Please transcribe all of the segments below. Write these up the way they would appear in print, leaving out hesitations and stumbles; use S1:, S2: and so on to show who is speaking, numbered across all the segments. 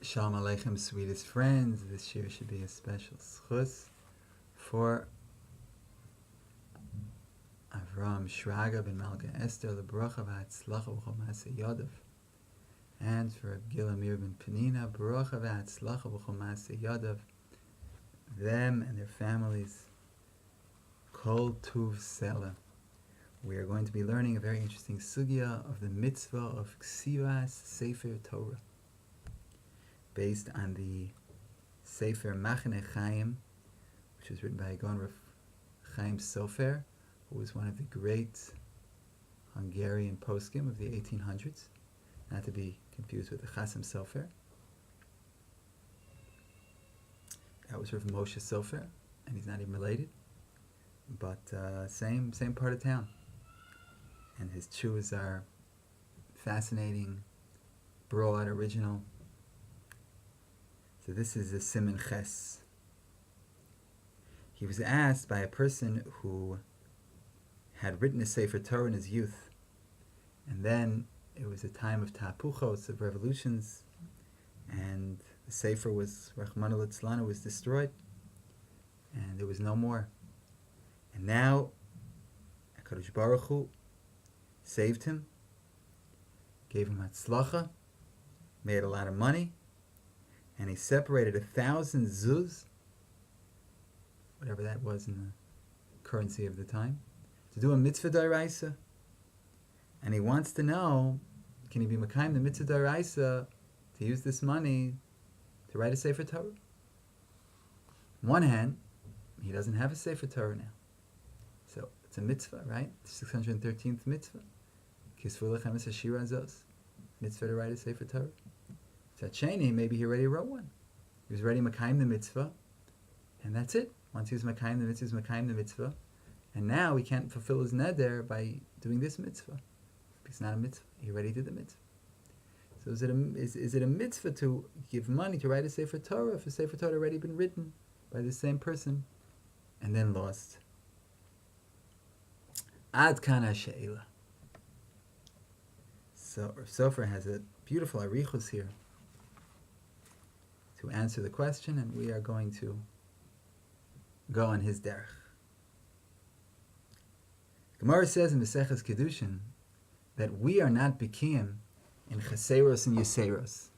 S1: Shalom Aleichem, sweetest friends. This year should be a special schus for Avram Shraga ben Malka Esther Lebrocha v'Hatzlacha b'chol Maaseh Yadav, and for Gil Amir ben Penina Brocha v'Hatzlacha b'chol Maaseh Yadav, them and their families. Kol Tuv Sela. We are going to be learning a very interesting sugya of the mitzvah of Ksivas Sefer Torah, based on the Sefer Machane Chaim, which was written by Gaon Rav Chaim Sofer, who was one of the great Hungarian poskim of the 1800s, not to be confused with the Chasim Sofer. That was Rav Moshe Sofer, and he's not even related, but same part of town. And his chuvas are fascinating, broad, original. So this is a Siman Ches. He was asked by a person who had written a Sefer Torah in his youth, and then it was a time of tapuchos, of revolutions, and the Sefer was, Rachmana litzlana, was destroyed, and there was no more. And now, HaKadosh Baruch Hu saved him, gave him hatzlacha, made a lot of money, and he separated 1,000 zuz, whatever that was in the currency of the time, to do a mitzvah d'oraisa. And he wants to know, can he be mekayim the mitzvah d'oraisa to use this money to write a Sefer Torah? On one hand, he doesn't have a Sefer Torah now. So it's a mitzvah, right? The 613th mitzvah. Kisvu lechem es hashira azos. Mitzvah to write a Sefer Torah. Tzacheni, maybe he already wrote one. He was already mekayim the mitzvah, and that's it. Once he was mekayim the mitzvah, he was mekayim the mitzvah, and now he can't fulfill his neder by doing this mitzvah. It's not a mitzvah. He already did the mitzvah. So is it a mitzvah to give money to write a Sefer Torah if a Sefer Torah already been written by the same person and then lost? Ad kana she'ela. So Rav Sofer has a beautiful arichus here to answer the question, and we are going to go on his derech. Gemara says in Maseches Kedushin that we are not bikiyim in chaseros and yeseros,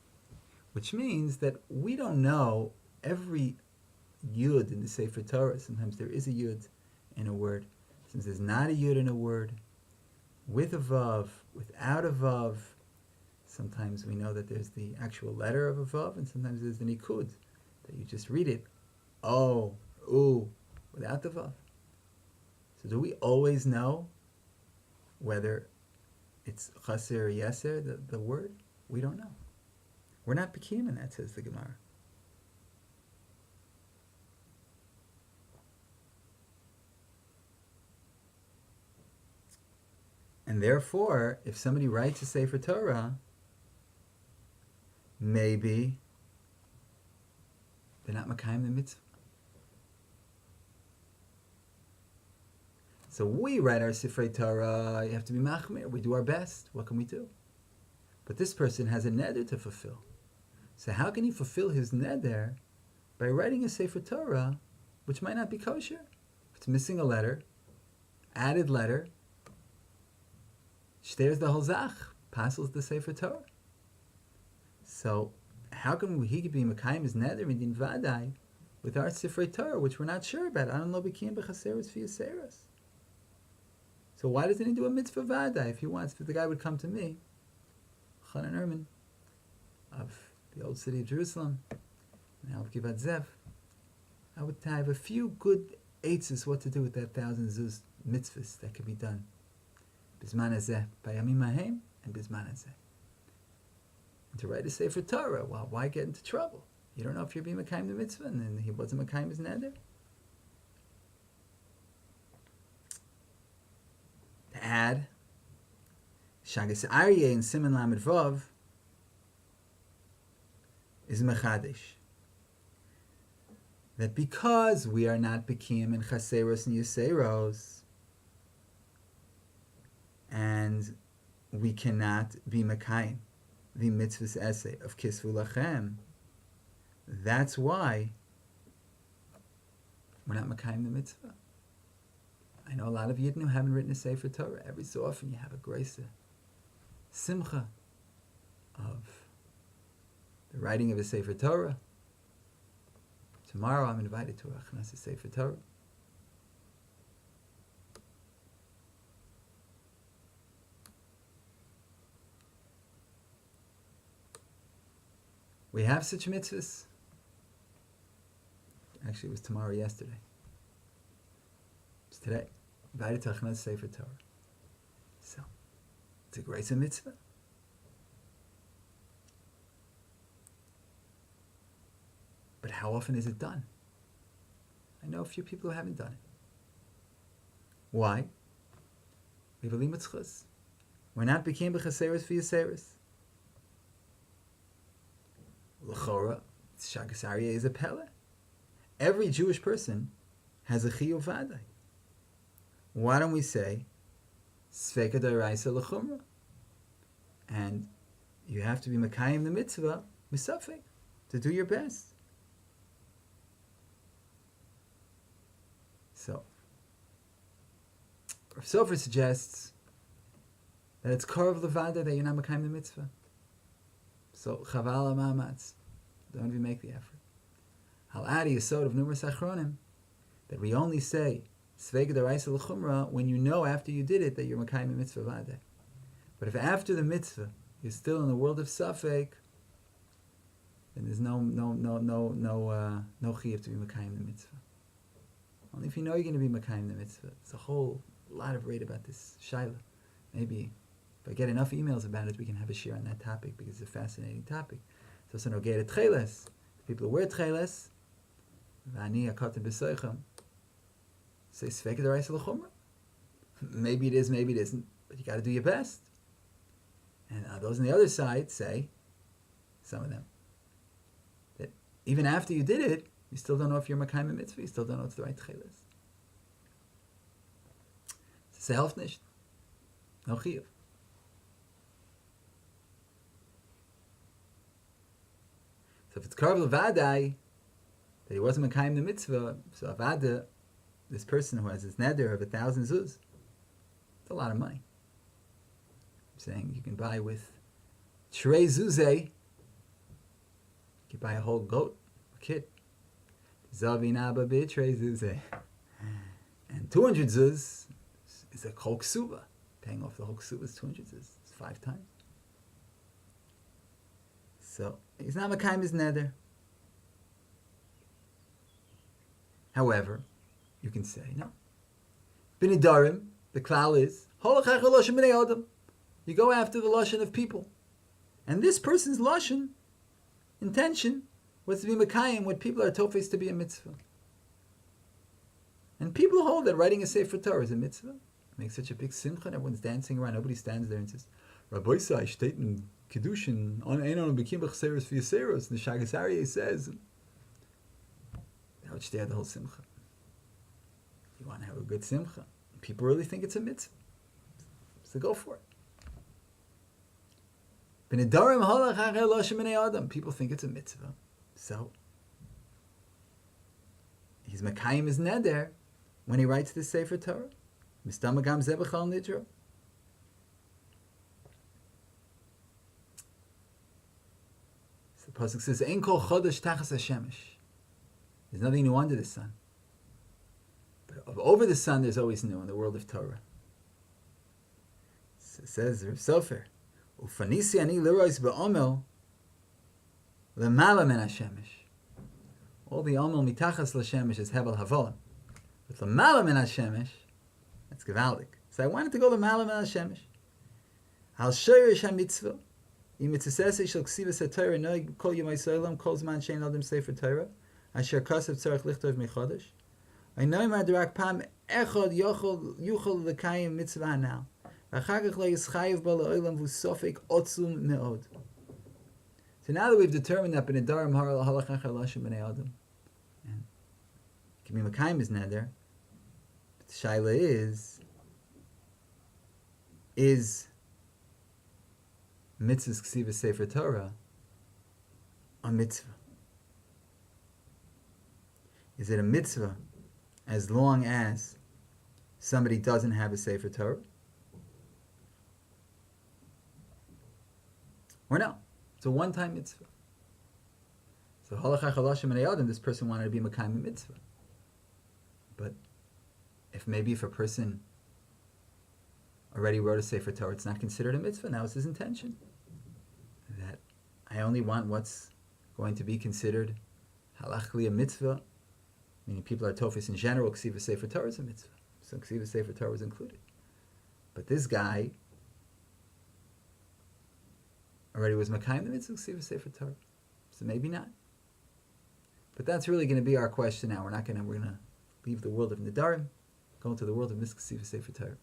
S1: which means that we don't know every yud in the Sefer Torah. Sometimes there is a yud in a word. Sometimes there's not a yud in a word, with a vav, without a vav. Sometimes we know that there's the actual letter of a vav, and sometimes there's the nikud, that you just read it, oh, ooh, without the vav. So do we always know whether it's chaser or yeser, the word? We don't know. We're not bikiyim in that, says the Gemara. And therefore, if somebody writes a Sefer Torah, maybe they're not mekayim the mitzvah. So we write our Sefer Torah, you have to be machmir, we do our best, what can we do? But this person has a neder to fulfill. So how can he fulfill his neder by writing a Sefer Torah, which might not be kosher? If it's missing a letter, added letter, shteres the whole zach, passes the Sefer Torah. So how can he be mekayim his neder in din vadai with our Sefer Torah, which we're not sure about? I don't know b'kiyim b'chaseros v'yaseros. So why doesn't he do a mitzvah vadai if he wants? If the guy would come to me, Elchonon Ehrman of the old city of Jerusalem, now of Givat Zev, I would have a few good eitzes what to do with that 1,000 zuz mitzvahs that could be done. Bizman hazeh, bayamim hahem, and bizman hazeh. And to write a Sefer Torah, well, why get into trouble? You don't know if you're being mekayim the mitzvah, and then he wasn't mekayim his neder. To add, Shagas Aryeh in Siman Lamed Vav is mechadish. That because we are not bikiyim in chaseros and yeseros, and we cannot be mekayim the Mitzvahs essay of Kisvu Lachem. That's why we're not Makayim the Mitzvah. I know a lot of Yidden who haven't written a Sefer Torah. Every so often you have a grace, simcha of the writing of a Sefer Torah. Tomorrow I'm invited to a Achnasa Sefer Torah. We have such mitzvahs. Actually, it was tomorrow yesterday. It's today. Invited to Achnasa Sefer Torah. So, it's a great mitzvah. But how often is it done? I know a few people who haven't done it. Why? We have a limud. We're not became b'chaseres v'yaseres. L'chora, Shagas Aryeh is a pele. Every Jewish person has a chiyuv vaday. Why don't we say Sveka d'oraisa l'chumra? And you have to be makayim the mitzvah misafek to do your best. So, Rav Sefer suggests that it's korov levada that you're not makayim the mitzvah. So chaval ha'mamatz, don't even make the effort. Hal adi yesod of numerous achronim that we only say svega d'oraisa l'chumra when you know after you did it that you're makayim the mitzvah vada. But if after the mitzvah you're still in the world of safek, then there's no chiyuv to be makayim the mitzvah. Only if you know you're going to be makayim the mitzvah. There's a whole lot of rate about this shaila. Maybe if I get enough emails about it, we can have a share on that topic because it's a fascinating topic. So no get tcheles. The people who wear tcheles, v'ani akatim b'soichem, say sveka d'oraisa l'chumra. Maybe it is, maybe it isn't, but you got to do your best. And those on the other side say, some of them, that even after you did it, you still don't know if you're makayim mitzvah. You still don't know it's the right tcheles. It's a helft nicht. No chiyuv. So if it's korov levadai that he wasn't makayim the mitzvah, so avada, this person who has this neder of 1,000 zuz, it's a lot of money. I'm saying you can buy with trei zuze, you can buy a whole goat, a kid. Zavinaba be trei zuze, and 200 zuz is a whole ksuba. Paying off the whole ksuba is 200 zuz. It's 5 times. So he's not makayim his neder. However, you can say no. B'nidarim, the klal is holachach loshen b'nei adam. You go after the lashon of people, and this person's lashon intention was to be makayim what people are tofes to be a mitzvah. And people hold that writing a Sefer Torah is a mitzvah. It makes such a big simcha, and everyone's dancing around. Nobody stands there and says, Rabbi Sai steht in Kedushin, ein on bekim b'chaseres v'yaseros, and the Shagas Aryeh says, that would stay the whole simcha. You want to have a good simcha. People really think it's a mitzvah. So go for it. People think it's a mitzvah. So, he's makayim his neder when he writes this Sefer Torah. Mistamagam zebachal nidro. So the pasuk says, "Ein kol chodesh tachas hashemesh." There's nothing new under the sun. But over the sun, there's always new in the world of Torah. So it says, Rav Sefer, "Ufanisi ani lirois be'omel lemala men hashemesh." All the omel mitachas l'shemesh is hebel havolim, but lemala men hashemesh, that's gewaldig. So I wanted to go lemala men hashemesh. Al shoyrish hamitzvah, im mitzvasei shel Ksivas haTorah noig kol yomai solam kol zman shein adam sefer Torah asher kasav tzarich lichtov mechodesh. I know my direct pam echad yuchol lekayim mitzvah hanal. V'achagach lo yischayev ba le'olam v'sofek otzum me'od. So now that we've determined that b'nedarim halachach halashim b'nei adam, and give me makayim is neder, but the shaila is Mitzvahs Ksivas Sefer Torah a mitzvah? Is it a mitzvah as long as somebody doesn't have a Sefer Torah? Or no? It's a one-time mitzvah. So halachah chalashim and ayadim, this person wanted to be makayim mitzvah. But if a person already wrote a Sefer Torah, it's not considered a mitzvah. Now it's his intention that I only want what's going to be considered halachli a mitzvah, meaning people are tofis in general. Ksivas Sefer Torah is a mitzvah, so Ksivas Sefer Torah is included. But this guy already was makayim the mitzvah Ksivas Sefer Torah, so maybe not. But that's really going to be our question now. We're going to leave the world of Nedarim, go into the world of Ksivas Sefer Torah.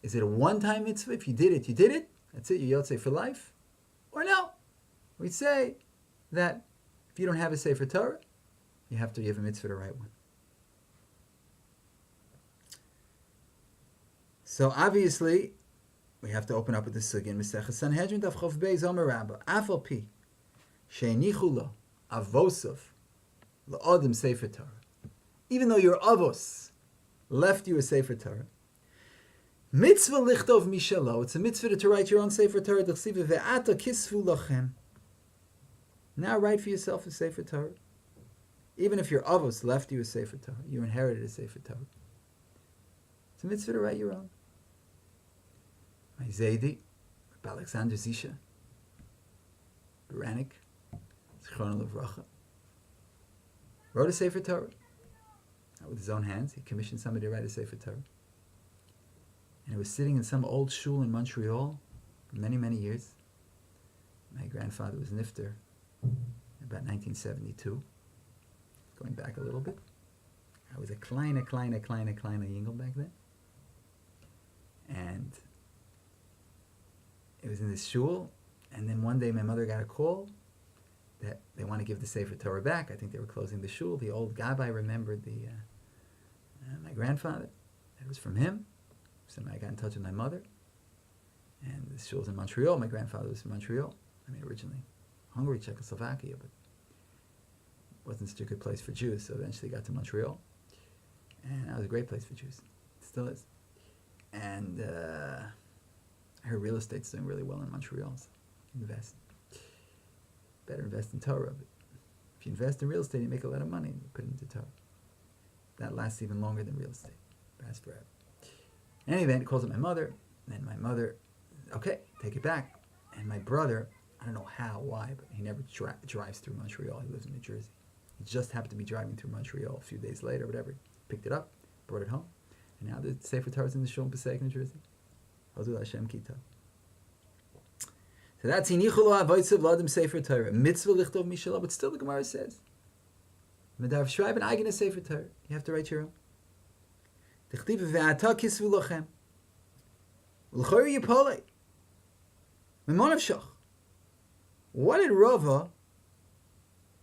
S1: Is it a one-time mitzvah? If you did it, you did it. That's it. You're yotzei for life. Or no? We'd say that if you don't have a Sefer Torah, you have a mitzvah to write one. So obviously, we have to open up with the sugya in Masechah Sanhedrin Daf Chof Beis Omer Rabba Afal Pi Sheinichu Lo Avosov LaAdam Sefer Torah. Even though your avos left you a Sefer Torah, mitzvah lichtov mishalo. It's a mitzvah to write your own Sefer Torah. D'chsiva ve'ata kisvu lachem. Now write for yourself a Sefer Torah. Even if your avos left you a Sefer Torah, you inherited a Sefer Torah. It's a mitzvah to write your own. My Zaydi, Alexander Zisha, Baranik, Zichrono Levracha, wrote a Sefer Torah. With his own hands, he commissioned somebody to write a Sefer Torah. And it was sitting in some old shul in Montreal for many, many years. My grandfather was nifter in about 1972. Going back a little bit. I was a kleine yingel back then. And it was in this shul. And then one day my mother got a call that they want to give the Sefer Torah back. I think they were closing the shul. The old gabbai remembered my grandfather. It was from him. So I got in touch with my mother. And the shul's in Montreal. My grandfather was from Montreal. I mean, originally Hungary, Czechoslovakia, but it wasn't such a good place for Jews. So eventually got to Montreal. And that was a great place for Jews. It still is. And I heard real estate's doing really well in Montreal. So invest. Better invest in Torah. But if you invest in real estate, you make a lot of money and you put it into Torah. That lasts even longer than real estate. It lasts forever. In any event, he calls up my mother. And then my mother, okay, take it back. And my brother, I don't know how, why, but he never drives through Montreal. He lives in New Jersey. He just happened to be driving through Montreal a few days later, whatever. Picked it up, brought it home. And now the Sefer Torah is in the shul in Passaic, New Jersey. Hazul Hashem Kita. So that's Hinichulo Avoitzav L'Adam Sefer Torah. Mitzvah Lichtov Mishalah. But still the Gemara says, Medav Shraib and Eigen Sefer Torah. You have to write your own. T'chtiv ve'ata kisvu lachem. L'chori yipolei. Memon avshach. What did Rava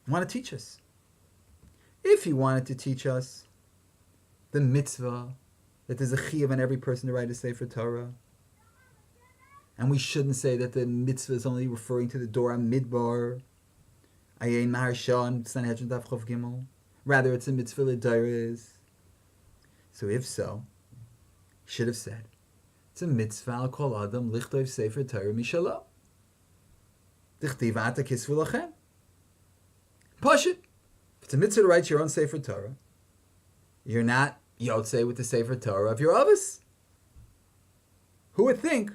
S1: want to teach us? If he wanted to teach us the mitzvah, that there's a chiyuv on every person to write a Sefer Torah, and we shouldn't say that the mitzvah is only referring to the Dora Midbar, Ayin Mahar Shan, Sanhedrin Daf Chof Gimel. Rather, it's a mitzvah l'dairis. So if so, he should have said, it's a mitzvah al kol adam lichtov Sefer Torah mishalo. Dichtiv ata kisvu lachem. Pashut. If it's a mitzvah to write your own Sefer Torah, you're not yotzei with the Sefer Torah of your avos. Who would think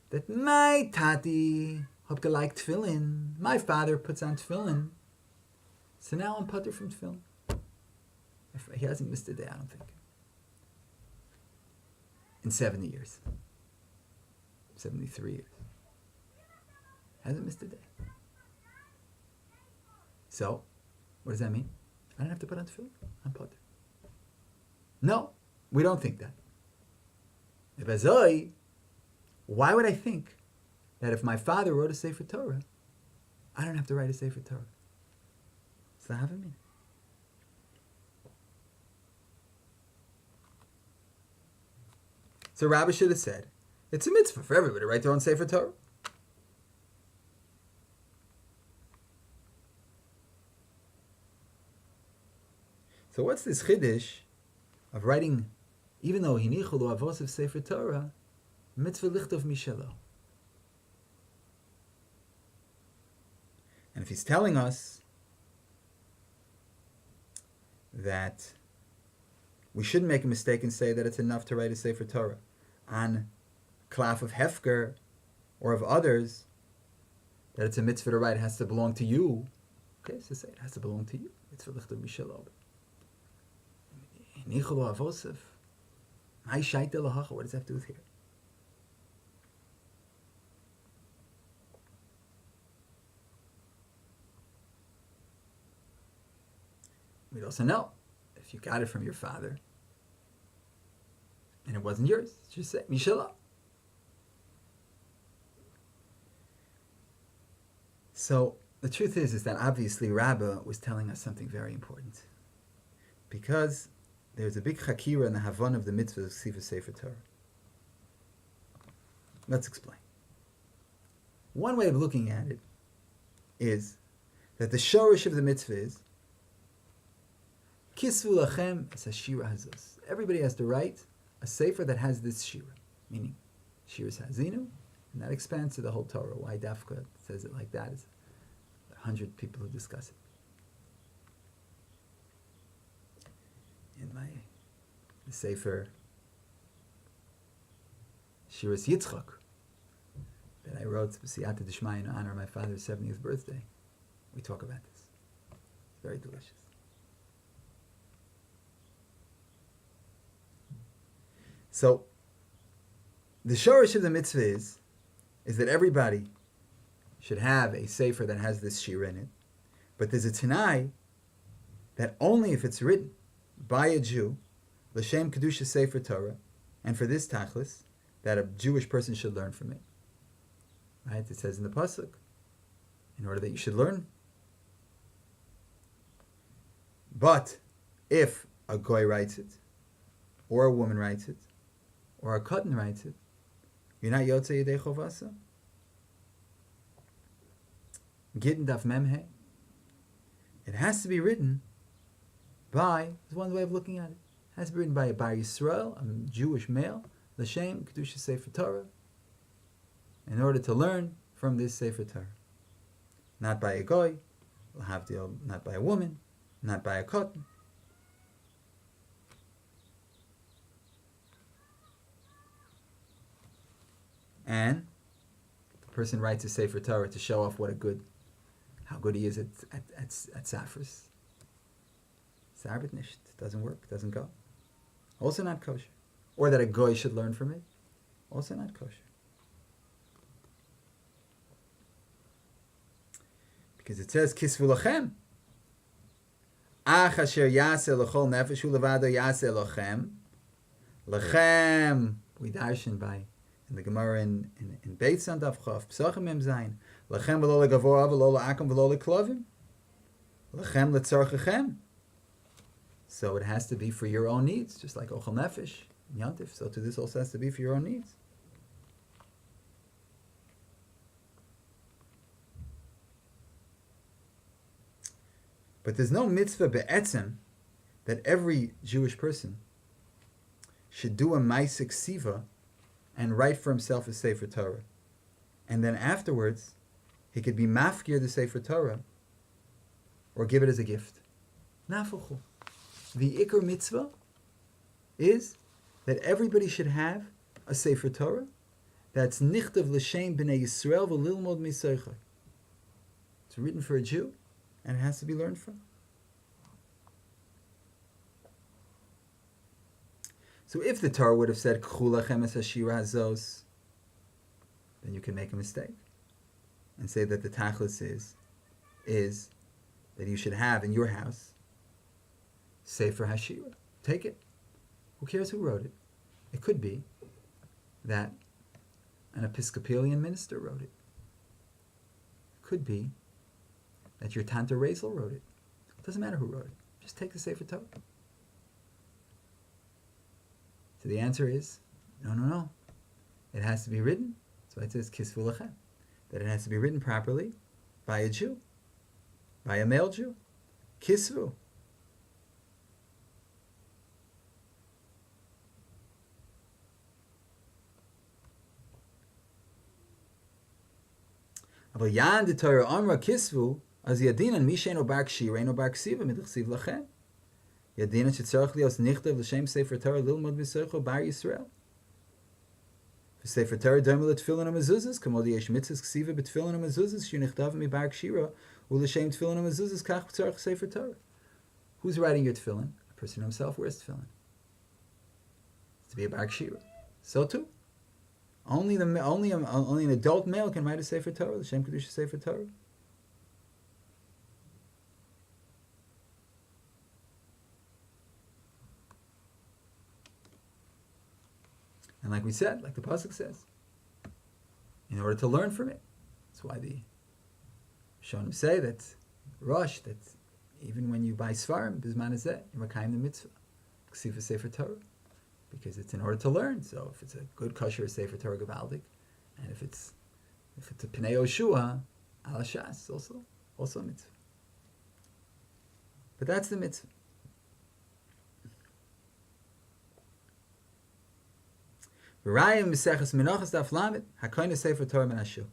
S1: that my tati hopka like tefillin, my father puts on tefillin, so now I'm putter from tefillin. He hasn't missed a day, I don't think, in 70 years, 73 years. Hasn't missed a day. So, what does that mean? I don't have to put on tefillin. I'm putter. No, we don't think that. If Azoi, why would I think that if my father wrote a Sefer Torah, I don't have to write a Sefer Torah? Does that have a meaning? So Rabbi should have said, It's a mitzvah for everybody to write their own Sefer Torah. So what's this chiddush of writing, even though hinichu lo avos of Sefer Torah, mitzvah lichtov mishelo? And if he's telling us that we shouldn't make a mistake and say that it's enough to write a Sefer Torah on klaf of hefker or of others, that it's a mitzvah to write, it has to belong to you. Okay, so say it has to belong to you. Mitzvah lichtov mishelo. Hinichu lo avos of my shaita lahacha. What does that have to do with here? We'd also know if you got it from your father and it wasn't yours, just say Mishalah. So the truth is that obviously Rabbah was telling us something very important, because there's a big chakira in the Havon of the Mitzvahs of Ksivas Sefer Torah. Let's explain. One way of looking at it is that the shorish of the mitzvah is Kisvu lachem es hashira hazos. Everybody has to write a sefer that has this shira, meaning shiras hazinu, and that expands to the whole Torah. Why Dafka says it like that is 100 people who discuss it. In the Sefer Shiras Yitzchak that I wrote B'siyata D'Shmaya in honor of my father's 70th birthday, we talk about this. It's very delicious. So, the shorish of the mitzvah is that everybody should have a sefer that has this shira in it, but there's a tanai that only if it's written by a Jew, l'shem kedusha sefer Torah, and for this tachlis, that a Jewish person should learn from it. Right? It says in the pasuk, in order that you should learn. But if a goy writes it, or a woman writes it, or a katan writes it, you're not yotzei yedei chovasa. Gittin daf memhe. It has to be written by, there's one way of looking at it, it has to be written by a Bar Yisrael, a Jewish male, l'shem kedusha sefer Torah, in order to learn from this sefer Torah. Not by a goy, not by a woman, not by a katan. And the person writes a Sefer Torah to show off how good he is at Safras. Sabbat nicht, doesn't work, doesn't go. Also not kosher. Or that a goy should learn from it. Also not kosher. Because it says, Kisvu lachem. Ach asher yaseh l'chol nefesh hu levado yaseh lachem. Lachem, we darshan by in the Gemara in Beit San Daf Chav, Psachim Mem Zayin, Lachem v'lo legavora v'lo la'akom v'lo leklovim, Lachem letzarchechem. So it has to be for your own needs, just like Ochel Nefesh, Yantif. So to this also has to be for your own needs. But there's no mitzvah be'etzem that every Jewish person should do a ma'aseh ksiva and write for himself a Sefer Torah. And then afterwards, he could be mafkir the Sefer Torah or give it as a gift. Nafuchu. The Iker mitzvah is that everybody should have a Sefer Torah that's nichtav l'shem b'nei Yisrael v'lilmod miseicha. It's written for a Jew and it has to be learned from. So if the Torah would have said K'chu lachem es hashira hazos, then you can make a mistake and say that the tachlis is that you should have in your house Sefer Hashira. Take it. Who cares who wrote it? It could be that an Episcopalian minister wrote it. It could be that your Tante Razel wrote it. It doesn't matter who wrote it. Just take the Sefer Torah. So the answer is, no. It has to be written. That's why it says kisvu lachem. That it has to be written properly by a Jew, by a male Jew. Kisvu. אבל יען דתורה אמרה kisvu, אז ידינן מי שאינו בר קשיר אינו בר כסיבה מדכסיב לכם. ידינן שצריך להיות נכתב לשם ספר תורה ללמוד בסייחו בר ישראל. וספר תורה דומה לתפילין המזוזס, כמו יש מצווה כסיבה בתפילין המזוזס שנכתב מבר קשירה ולשם תפילין המזוזס כך צריך ספר תורה. Who's writing your tefillin? A person himself wears tefillin. To be a bar kshira. So too. Only an adult male can write a Sefer Torah, the Shem Kedusha Sefer Torah. And like we said, like the pasuk says, in order to learn from it, that's why the Shonim say that Rosh, that even when you buy Svarim, Bizman is that you're Makayim the Mitzvah, Ksivas Sefer Torah, because it's in order to learn. So if it's a good kosher Sefer Torah Gavaldik, and if it's a Pnei Yoshua, Al Shas, also a mitzvah. But that's the mitzvah. V'rayim Meseches Menachos Daf Lamed Hakoyne Sefer Torah Men Hashuk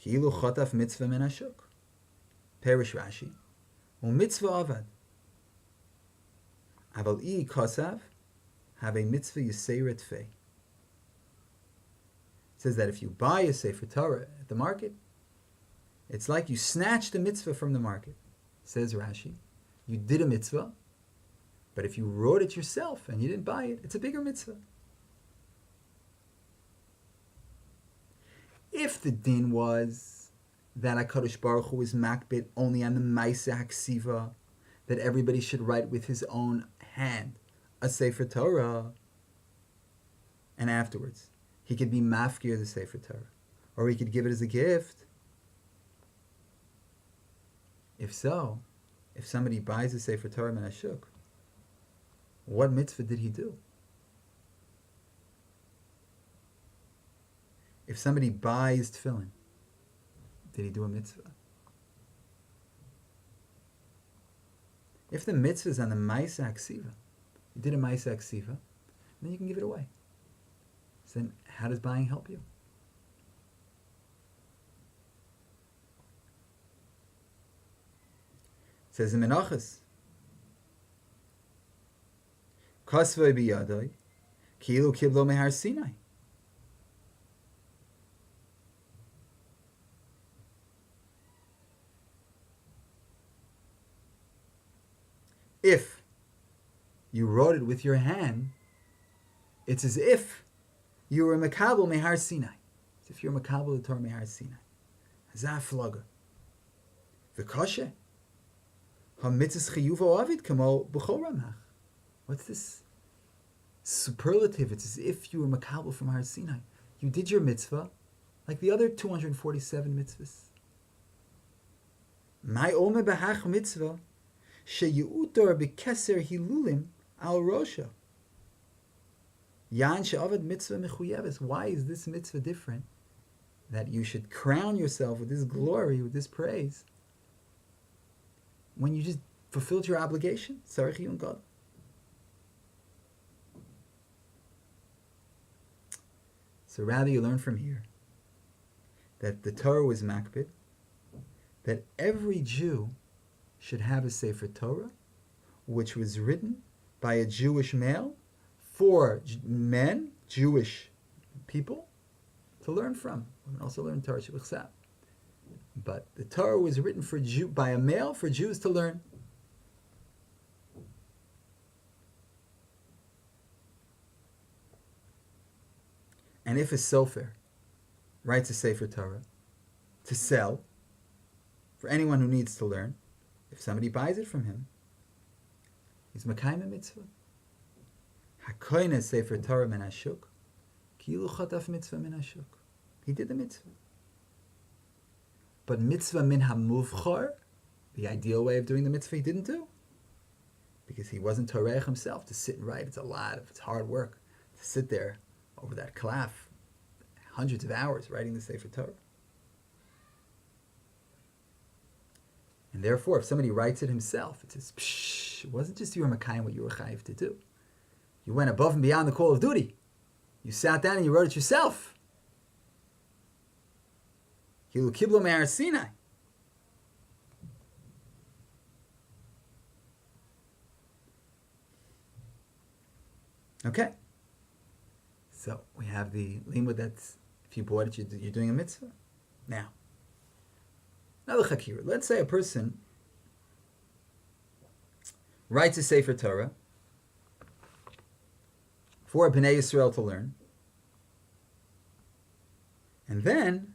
S1: Ki'ilu Chotaf Mitzvah Men Hashuk Perish Rashi U'Mitzvah Avad Aval I Kosav Have a Mitzvah Yiseret Fei. It says that if you buy a Sefer Torah at the market, it's like you snatched a mitzvah from the market. Says Rashi, you did a mitzvah, but if you wrote it yourself and you didn't buy it, it's a bigger mitzvah. If the din was that HaKadosh Baruch Hu is makbid only on the Maisa HaKsiva, that everybody should write with his own hand a Sefer Torah, and afterwards he could be mafkir the Sefer Torah, or he could give it as a gift. If so, if somebody buys a Sefer Torah min hashuk, what mitzvah did he do? If somebody buys tefillin, did he do a mitzvah? If the mitzvah is on the Maisa Ksiva, you did a Maisa Ksiva, then you can give it away. So then how does buying help you? It says in Menachos, Kasvei biyadoi, ki'ilu kiblo mehar Sinai. If you wrote it with your hand, it's as if you were a Makabel Mehar Sinai. As if you're a Makabel the Torah Mehar Sinai. Hazah flaga. V'koshe. Ha-mitzvah chiyuvo avid kamo b'chol ramach. What's this superlative? It's as if you were Makabel from Har Sinai. You did your mitzvah like the other 247 mitzvahs. My ome b'hach mitzvah sheyutor b'keser hilulim al rosha. Yan she'avad mitzvah mechuyeves. Why is this mitzvah different? That you should crown yourself with this glory, with this praise, when you just fulfilled your obligation. Tzarich yun God. So rather you learn from here that the Torah was makbid, that every Jew should have a Sefer Torah, which was written by a Jewish male for men, Jewish people, to learn from. We can also learn Torah Shebechsav. But the Torah was written by a male for Jews to learn. And if a sofer writes a Sefer Torah to sell for anyone who needs to learn, if somebody buys it from him, he's Makayim mitzvah. Hakoyne Sefer Torah min hashuk, ki'ilu chataf mitzvah min hashuk. He did the mitzvah. But mitzvah min hamuvchar, the ideal way of doing the mitzvah, he didn't do. Because he wasn't Torah himself to sit and write. It's hard work to sit there over that klaf, hundreds of hours writing the Sefer Torah. And therefore, if somebody writes it himself, it says, psh, it wasn't just you were Makayim what you were chayiv to do. You went above and beyond the call of duty. You sat down and you wrote it yourself. Hilu kiblo me'ar Sinai. Okay. So we have the limud that's, if you bought it, you're doing a mitzvah. Now, another chakira. Let's say a person writes a Sefer Torah for a Bnei Yisrael to learn, and then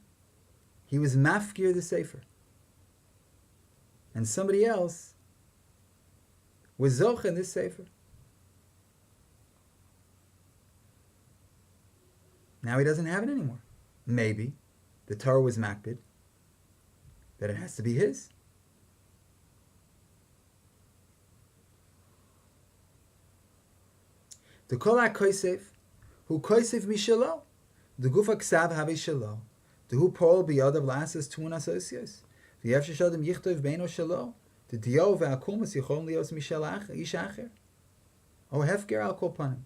S1: he was mafkir the Sefer, and somebody else was zoch in this Sefer. Now he doesn't have it anymore. Maybe the Torah was makbid that it has to be his. The kol ha-kosev, hu kosev mishalo, the gufa ksav have shalo, the hu pol biyadav lasas tuun asosios, the yef sheshadim yichtov beino shalo, the dio ve'akumas yichon lios mishal ish acher, o hefker al kol panim.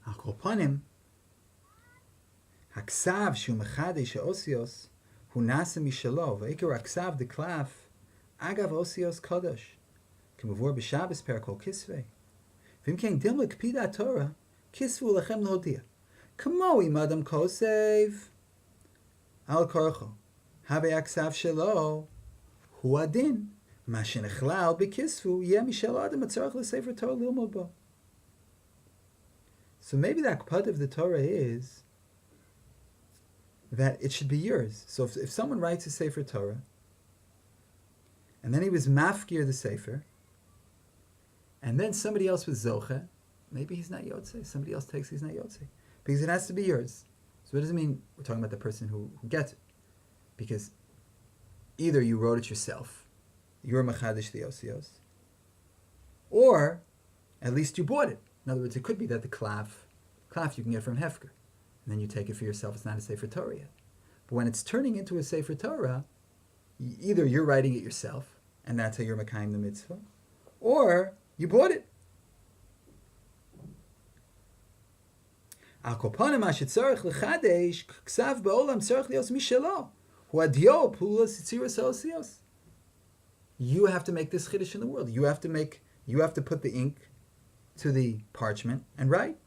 S1: Al kol panim, Haksav shu mechadesh osios hu nasa mishalo ve'ikar haksav deklaf agav osios kodesh k'mavur b'Shabbos per kol kisvei v'im ken dilma k'pida Torah kisvu lechem l'hodia kamo im adam kosev al korcho have haksav shelo hu adin ma shenechlal b'kisvu yeh mishalo adam atzarach l'sefer Torah lilmod bo. So maybe the akpad of the Torah is that it should be yours. So if someone writes a Sefer Torah, and then he was mafkir the Sefer, and then somebody else was zoche, maybe he's not yotzei. Somebody else takes he's not yotzei. Because it has to be yours. So what does it mean? We're talking about the person who gets it. Because either you wrote it yourself, you're machadish the osios, or at least you bought it. In other words, it could be that the klaf you can get from Hefker. And then you take it for yourself. It's not a Sefer Torah yet. But when it's turning into a Sefer Torah, either you're writing it yourself, and that's how you're makayim the mitzvah, or you bought it. You have to make this chiddush in the world. You have to put the ink to the parchment and write.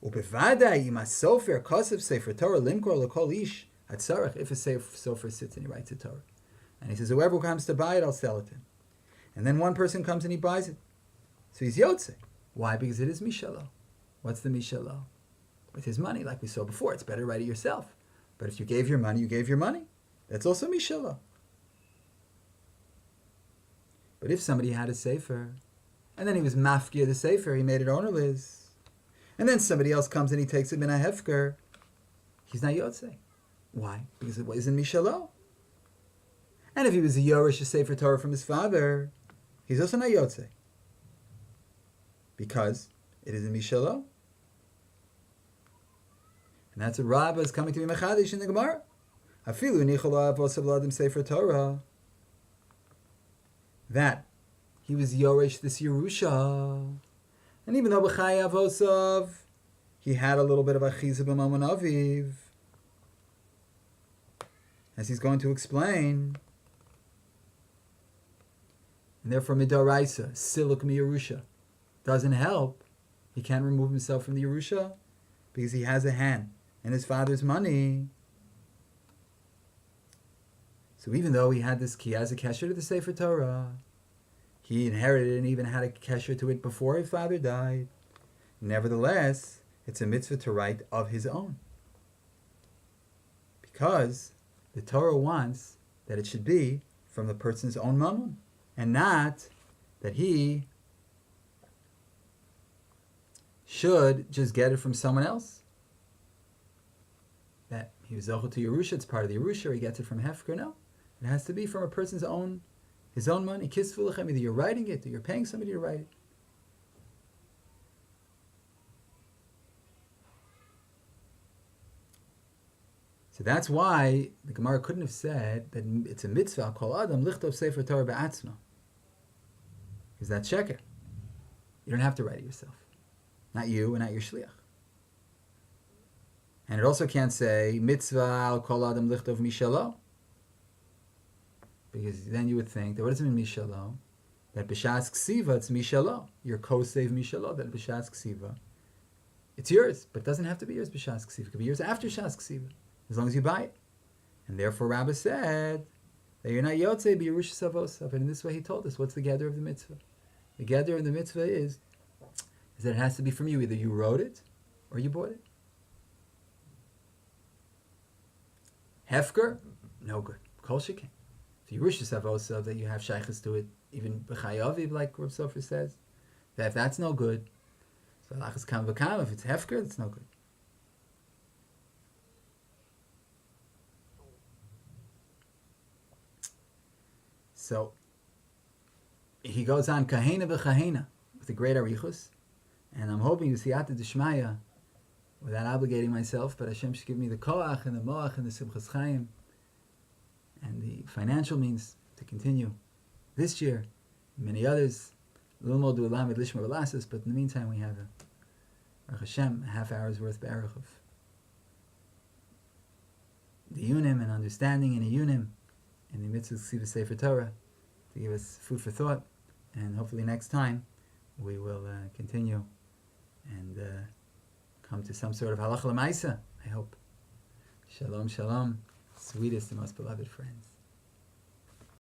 S1: If a sofer sits and he writes a Torah, and he says, whoever comes to buy it, I'll sell it to him. And then one person comes and he buys it. So he's yotze. Why? Because it is mishalo. What's the mishalo? With his money, like we saw before. It's better to write it yourself. But if you gave your money, you gave your money. That's also mishalo. But if somebody had a sefer, and then he was mafkir the sefer, he made it ownerless, and then somebody else comes and he takes it min hefker, he's not yotzei. Why? Because it wasn't mishalo. And if he was a yorish, a sefer Torah from his father, he's also not yotzei. Because it isn't mishalo. And that's what Rabbah is coming to be mechadish in the Gemara. Afilu nichola avosav ladim sefer Torah. That he was yorish this Yerusha. And even though b'chai avosav, he had a little bit of achiza b'mammon aviv, as he's going to explain. And therefore midaraisa, siluk mi Yerusha, doesn't help. He can't remove himself from the Yerusha because he has a hand in his father's money. So even though he has a kesher to the Sefer Torah, he inherited and even had a kesher to it before his father died, nevertheless, it's a mitzvah to write of his own. Because the Torah wants that it should be from the person's own mammon, and not that he should just get it from someone else. That he was zochel to Yerusha, it's part of the Yerusha, or he gets it from Hefker. No. It has to be from a person's own, his own money. Kisvulechem, either you're writing it or you're paying somebody to write it. So that's why the Gemara couldn't have said that it's a mitzvah, kol adam lichtov sefer Torah ba'atzma. Because that's sheker. You don't have to write it yourself. Not you and not your shliach. And it also can't say mitzvah al kol adam lichtov mishalo. Because then you would think that what does it mean mishalo? That b'shas ksiva it's mishalo. Your ko-save mishalo, that b'shas ksiva. It's yours, but it doesn't have to be yours b'shas ksiva. It could be yours after shas ksiva, as long as you buy it. And therefore Rabbah said that you're not yotzei b'yerush savosav. And in this way he told us, what's the gather of the mitzvah? The gather of the mitzvah is that it has to be from you. Either you wrote it or you bought it. Hefker, no good. Kol shekin. If you wish to also that you have shaykhs to it, even b'chayaviv, like Rav Sofer says, that if that's no good, so lachas kam v'kam, if it's hefker, it's no good. So he goes on kahena v'chahena with a great arichus, and I'm hoping to siyata d'shmaya without obligating myself, but Hashem should give me the koach and the moach and the simchas chaim and the financial means to continue this year, many others. But in the meantime, we have a Hashem, a half hour's worth baruch of the yunim and understanding in a yunim in the Mitzvas Ksivas Sefer Torah to give us food for thought. And hopefully next time we will continue and come to some sort of halacha l'maisa, I hope. Shalom, shalom, sweetest and most beloved friends.